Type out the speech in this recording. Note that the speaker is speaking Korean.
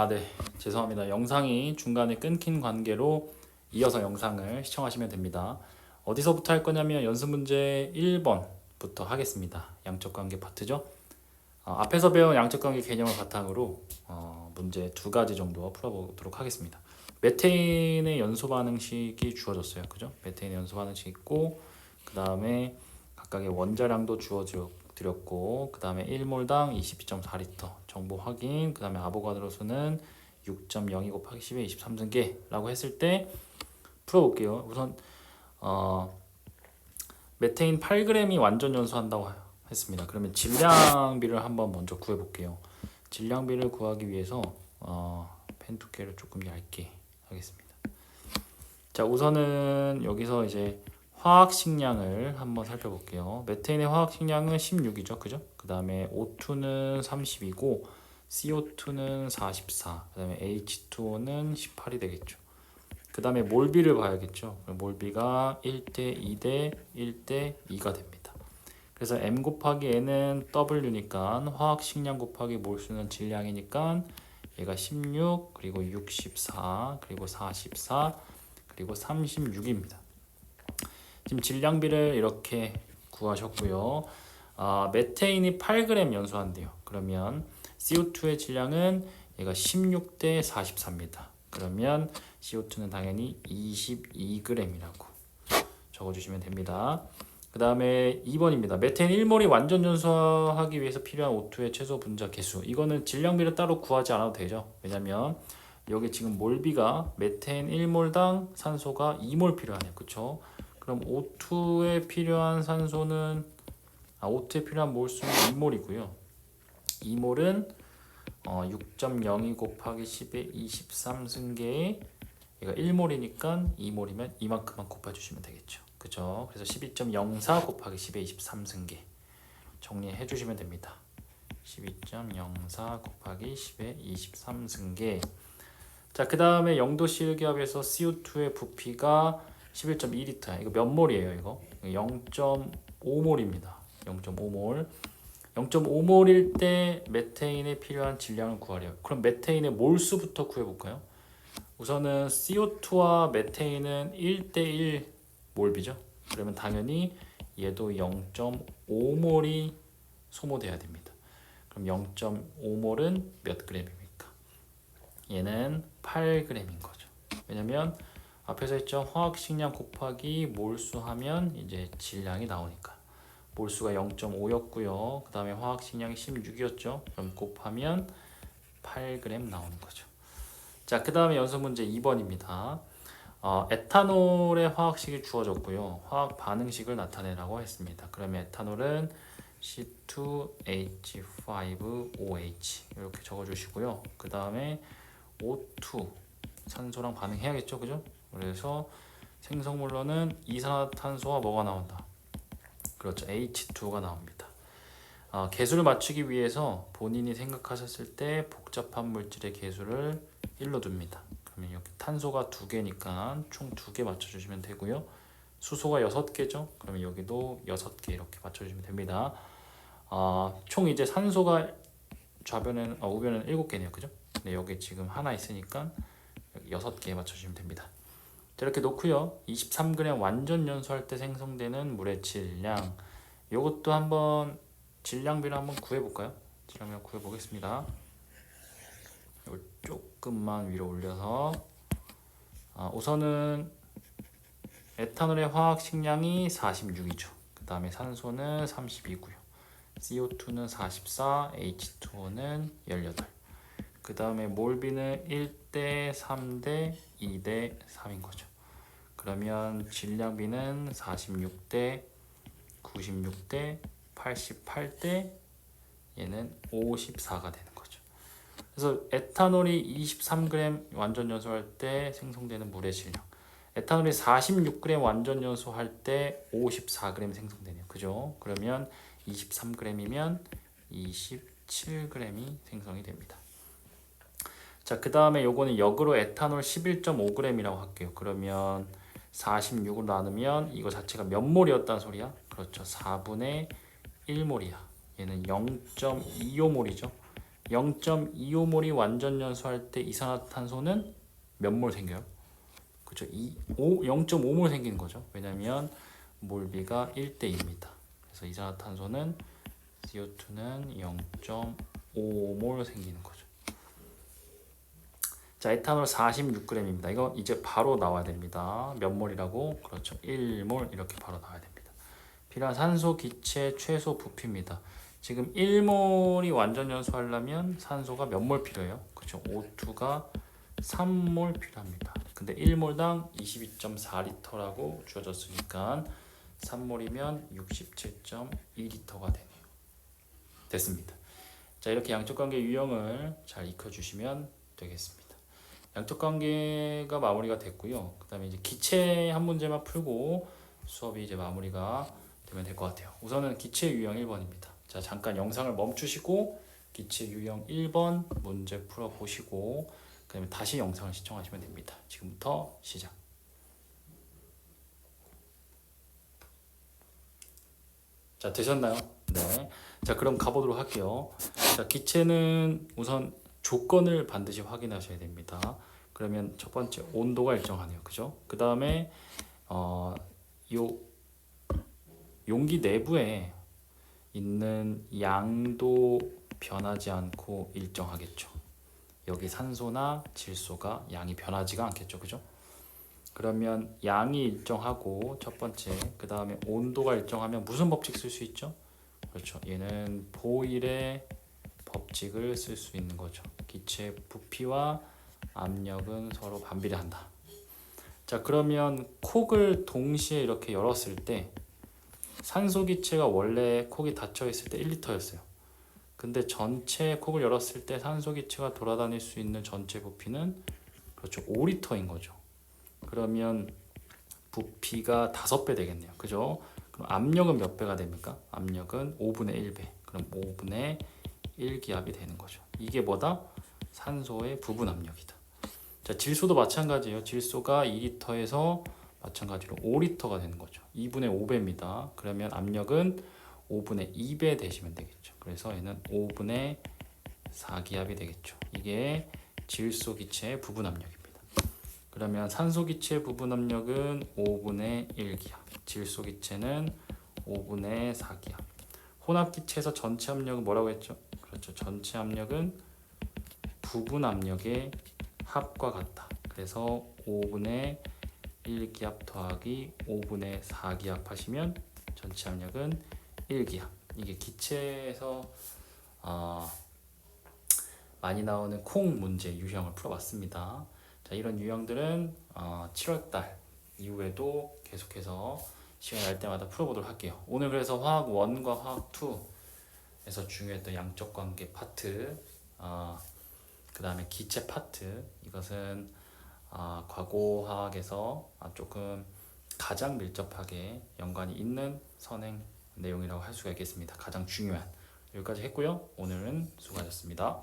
네. 죄송합니다. 영상이 중간에 끊긴 관계로 이어서 영상을 시청하시면 됩니다. 어디서부터 할 거냐면 연습 문제 1번부터 하겠습니다. 양적 관계 파트죠. 앞에서 배운 양적 관계 개념을 바탕으로 문제 두 가지 정도 풀어보도록 하겠습니다. 메테인의 연소 반응식이 주어졌어요. 그죠? 메테인의 연소 반응식 있고, 그 다음에 각각의 원자량도 주어드렸고, 그 다음에 1몰당 22.4리터 정보 확인, 그 다음에 아보가드로 수는 6.02 곱하기 10의 23승계라고 했을 때 풀어볼게요. 우선 메테인 8g이 완전 연소한다고 했습니다. 그러면 질량비를 한번 먼저 구해볼게요. 질량비를 구하기 위해서 펜 두께를 조금 얇게 하겠습니다. 자, 우선은 여기서 이제 화학식량을 한번 살펴볼게요. 메테인의 화학식량은 16이죠, 그죠? 그 다음에 O2는 30이고 CO2는 44, 그 다음에 H2O는 18이 되겠죠. 그 다음에 몰비를 봐야겠죠. 몰비가 1대 2대 1대 2가 됩니다. 그래서 M 곱하기 N은 W니까 화학식량 곱하기 몰수는 질량이니까 얘가 16, 그리고 64, 그리고 44, 그리고 36입니다. 지금 질량비를 이렇게 구하셨고요. 메테인이 8g 연소한대요. 그러면 CO2의 질량은 얘가 16대 44입니다. 그러면 CO2는 당연히 22g이라고 적어주시면 됩니다. 그 다음에 2번입니다. 메테인 1몰이 완전 연소하기 위해서 필요한 O2의 최소 분자 개수. 이거는 질량비를 따로 구하지 않아도 되죠. 왜냐면 여기 지금 몰비가 메테인 1몰당 산소가 2몰 필요하네요. 그쵸? 그럼 O2에 필요한 산소는 O2에 필요한 몰수는 2몰이고요. 2몰은 6.02 곱하기 10의 23승계에 얘가 1몰이니까 2몰이면 이만큼만 곱해주시면 되겠죠. 그죠? 그래서 12.04 곱하기 10의 23승계 정리해 주시면 됩니다. 12.04 곱하기 10의 23승계. 자, 그 다음에 0도 실기압에서 CO2의 부피가 11.2리터. 이거 몇 몰이에요? 이거 0.5몰입니다. 0.5몰. 0.5몰일 때 메테인에 필요한 질량을 구하래요. 그럼 메테인의 몰수부터 구해볼까요? 우선은 CO2와 메테인은 1대1 몰비죠. 그러면 당연히 얘도 0.5몰이 소모돼야 됩니다. 그럼 0.5몰은 몇 g입니까? 얘는 8g인 거죠. 왜냐면 앞에서 했죠. 화학식량 곱하기 몰수 하면 이제 질량이 나오니까. 몰수가 0.5였고요. 그 다음에 화학식량이 16이었죠. 그럼 곱하면 8g 나오는 거죠. 자, 그 다음에 연습 문제 2번입니다. 에탄올의 화학식이 주어졌고요. 화학 반응식을 나타내라고 했습니다. 그러면 에탄올은 C2H5OH 이렇게 적어주시고요. 그 다음에 O2 산소랑 반응해야겠죠, 그죠? 그래서 생성물로는 이산화탄소와 뭐가 나온다? 그렇죠, H2가 나옵니다. 개수를 맞추기 위해서 본인이 생각하셨을 때 복잡한 물질의 개수를 1로 둡니다. 그러면 여기 탄소가 2개니까 총 2개 맞춰주시면 되고요. 수소가 6개죠. 그러면 여기도 6개 이렇게 맞춰주시면 됩니다. 총 이제 산소가 우변에는 7개네요. 그죠? 근데 여기 지금 하나 있으니까 6개 맞춰주시면 됩니다. 자, 이렇게 놓고요. 23g 완전 연소할 때 생성되는 물의 질량. 이것도 한번 질량비를 한번 구해볼까요? 질량비를 구해보겠습니다. 이걸 조금만 위로 올려서 우선은 에탄올의 화학식량이 46이죠. 그 다음에 산소는 32고요. CO2는 44, H2O는 18. 그 다음에 몰비는 1대 3대 2대 3인 거죠. 그러면 질량비는 46대 96대 88대 얘는 54가 되는 거죠. 그래서 에탄올이 23g 완전 연소할 때 생성되는 물의 질량. 에탄올이 46g 완전 연소할 때 54g 생성되네요. 그죠? 그러면 23g이면 27g이 생성이 됩니다. 자, 그 다음에 요거는 역으로 에탄올 11.5g이라고 할게요. 그러면 46으로 나누면 이거 자체가 몇 몰이었다는 소리야? 그렇죠. 4분의 1몰이야. 얘는 0.25몰이죠. 0.25몰이 완전 연소할 때 이산화탄소는 몇 몰 생겨요? 그죠? 0.5몰 생기는 거죠. 왜냐면 몰비가 1대2입니다. 그래서 이산화탄소는 CO2는 0.5몰 생기는 거죠. 자, 에탄올 46g입니다. 이거 이제 바로 나와야 됩니다. 몇 몰이라고? 그렇죠. 1몰 이렇게 바로 나와야 됩니다. 필요한 산소 기체 최소 부피입니다. 지금 1몰이 완전 연소하려면 산소가 몇 몰 필요해요? 그렇죠. O2가 3몰 필요합니다. 근데 1몰당 22.4리터라고 주어졌으니까 3몰이면 67.2리터가 되네요. 됐습니다. 자, 이렇게 양적 관계 유형을 잘 익혀주시면 되겠습니다. 양적 관계가 마무리가 됐고요. 그다음에 이제 기체 한 문제만 풀고 수업이 이제 마무리가 되면 될 것 같아요. 우선은 기체 유형 1번입니다. 자, 잠깐 영상을 멈추시고 기체 유형 1번 문제 풀어 보시고 그다음에 다시 영상을 시청하시면 됩니다. 지금부터 시작. 자, 되셨나요? 네. 자, 그럼 가보도록 할게요. 자, 기체는 우선 조건을 반드시 확인하셔야 됩니다. 그러면 첫 번째 온도가 일정하네요. 그죠? 그 다음에 요 용기 내부에 있는 양도 변하지 않고 일정하겠죠. 여기 산소나 질소가 양이 변하지가 않겠죠. 그죠? 그러면 양이 일정하고 첫 번째, 그 다음에 온도가 일정하면 무슨 법칙 쓸 수 있죠? 그렇죠. 얘는 보일의 법칙을 쓸 수 있는 거죠. 기체 부피와 압력은 서로 반비례한다. 자, 그러면 콕을 동시에 이렇게 열었을 때 산소 기체가 원래 콕이 닫혀 있을 때 1리터였어요. 근데 전체 콕을 열었을 때 산소 기체가 돌아다닐 수 있는 전체 부피는 그렇죠. 5리터인 거죠. 그러면 부피가 5배 되겠네요. 그죠? 그럼 압력은 몇 배가 됩니까? 압력은 5분의 1배. 그럼 5분의 1기압이 되는 거죠. 이게 뭐다? 산소의 부분 압력이다. 자, 질소도 마찬가지예요. 질소가 2리터에서 마찬가지로 5리터가 되는 거죠. 2분의 5배입니다. 그러면 압력은 5분의 2배 되시면 되겠죠. 그래서 얘는 5분의 4기압이 되겠죠. 이게 질소 기체의 부분 압력입니다. 그러면 산소 기체 부분 압력은 5분의 1기압, 질소 기체는 5분의 4기압. 혼합 기체에서 전체 압력은 뭐라고 했죠? 그렇죠. 전체 압력은 부분 압력의 합과 같다. 그래서 5분의 1기압 더하기 5분의 4기압 하시면 전체 압력은 1기압. 이게 기체에서 많이 나오는 콩 문제 유형을 풀어봤습니다. 자, 이런 유형들은 7월달 이후에도 계속해서 시간 날 때마다 풀어보도록 할게요. 오늘 그래서 화학 1과 화학 2에서 중요했던 양적 관계 파트, 그 다음에 기체 파트, 이것은 과고화학에서 조금 가장 밀접하게 연관이 있는 선행 내용이라고 할 수가 있겠습니다. 가장 중요한 여기까지 했고요. 오늘은 수고하셨습니다.